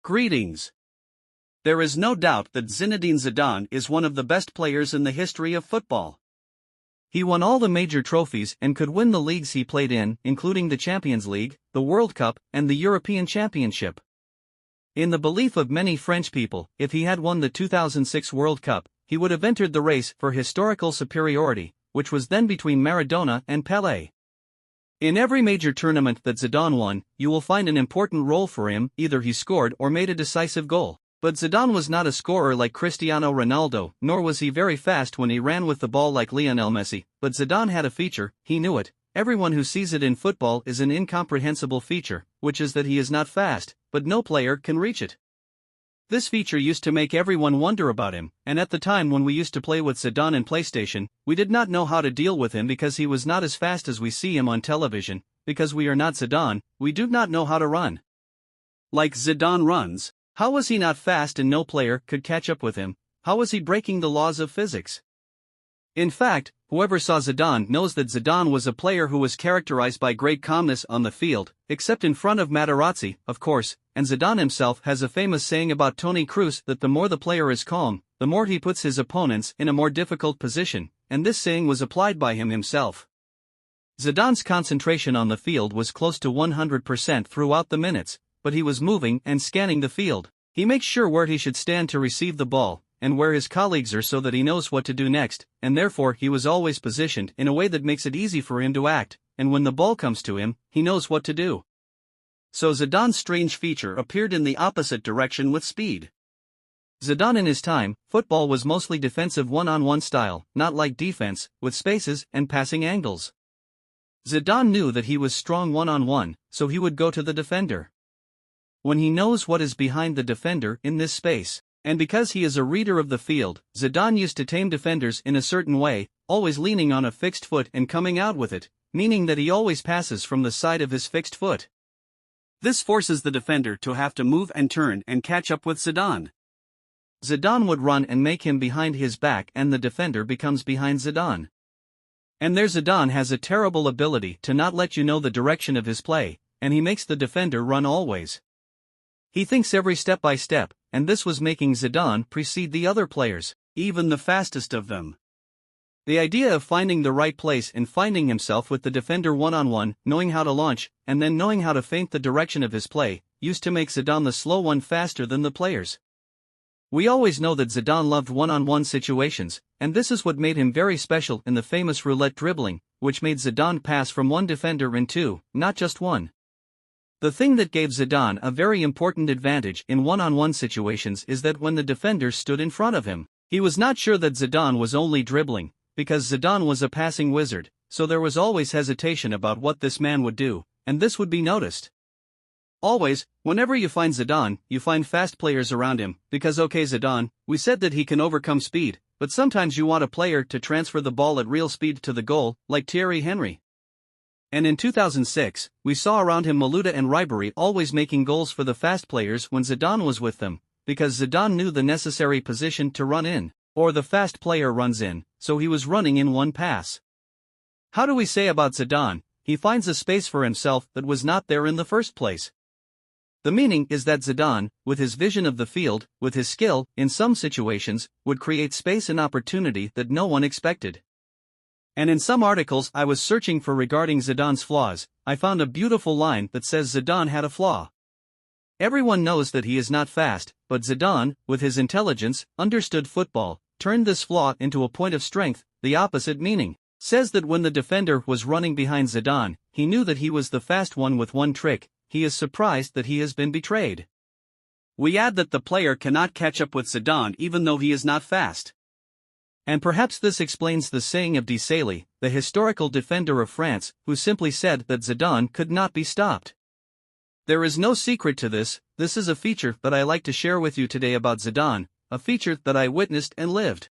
Greetings. There is no doubt that Zinedine Zidane is one of the best players in the history of football. He won all the major trophies and could win the leagues he played in, including the Champions League, the World Cup, and the European Championship. In the belief of many French people, if he had won the 2006 World Cup, he would have entered the race for historical superiority, which was then between Maradona and Pelé. In every major tournament that Zidane won, you will find an important role for him, either he scored or made a decisive goal. But Zidane was not a scorer like Cristiano Ronaldo, nor was he very fast when he ran with the ball like Lionel Messi, but Zidane had a feature, he knew it. Everyone who sees it in football is an incomprehensible feature, which is that he is not fast, but no player can reach it. This feature used to make everyone wonder about him, and at the time when we used to play with Zidane in PlayStation, we did not know how to deal with him because he was not as fast as we see him on television. Because we are not Zidane, we do not know how to run like Zidane runs. How was he not fast and no player could catch up with him? How was he breaking the laws of physics? In fact, whoever saw Zidane knows that Zidane was a player who was characterized by great calmness on the field, except in front of Materazzi, of course, and Zidane himself has a famous saying about Toni Kroos that the more the player is calm, the more he puts his opponents in a more difficult position, and this saying was applied by him himself. Zidane's concentration on the field was close to 100% throughout the minutes, but he was moving and scanning the field. He makes sure where he should stand to receive the ball, and where his colleagues are so that he knows what to do next, and therefore he was always positioned in a way that makes it easy for him to act, and when the ball comes to him, he knows what to do. So Zidane's strange feature appeared in the opposite direction with speed. Zidane in his time, football was mostly defensive one-on-one style, not like defense, with spaces and passing angles. Zidane knew that he was strong one-on-one, so he would go to the defender when he knows what is behind the defender in this space. And because he is a reader of the field, Zidane used to tame defenders in a certain way, always leaning on a fixed foot and coming out with it, meaning that he always passes from the side of his fixed foot. This forces the defender to have to move and turn and catch up with Zidane. Zidane would run and make him behind his back and the defender becomes behind Zidane. And there Zidane has a terrible ability to not let you know the direction of his play, and he makes the defender run always. He thinks every step by step, and this was making Zidane precede the other players, even the fastest of them. The idea of finding the right place and finding himself with the defender one-on-one, knowing how to launch, and then knowing how to feint the direction of his play, used to make Zidane the slow one faster than the players. We always know that Zidane loved one-on-one situations, and this is what made him very special in the famous roulette dribbling, which made Zidane pass from one defender in two, not just one. The thing that gave Zidane a very important advantage in one-on-one situations is that when the defender stood in front of him, he was not sure that Zidane was only dribbling, because Zidane was a passing wizard, so there was always hesitation about what this man would do, and this would be noticed. Always, whenever you find Zidane, you find fast players around him, because okay Zidane, we said that he can overcome speed, but sometimes you want a player to transfer the ball at real speed to the goal, like Thierry Henry. And in 2006, we saw around him Malouda and Ribéry always making goals for the fast players when Zidane was with them, because Zidane knew the necessary position to run in, or the fast player runs in, so he was running in one pass. How do we say about Zidane? He finds a space for himself that was not there in the first place. The meaning is that Zidane, with his vision of the field, with his skill, in some situations, would create space and opportunity that no one expected. And in some articles I was searching for regarding Zidane's flaws, I found a beautiful line that says Zidane had a flaw. Everyone knows that he is not fast, but Zidane, with his intelligence, understood football, turned this flaw into a point of strength, the opposite meaning. Says that when the defender was running behind Zidane, he knew that he was the fast one with one trick, he is surprised that he has been betrayed. We add that the player cannot catch up with Zidane even though he is not fast. And perhaps this explains the saying of Desailly, the historical defender of France, who simply said that Zidane could not be stopped. There is no secret to this is a feature that I like to share with you today about Zidane, a feature that I witnessed and lived.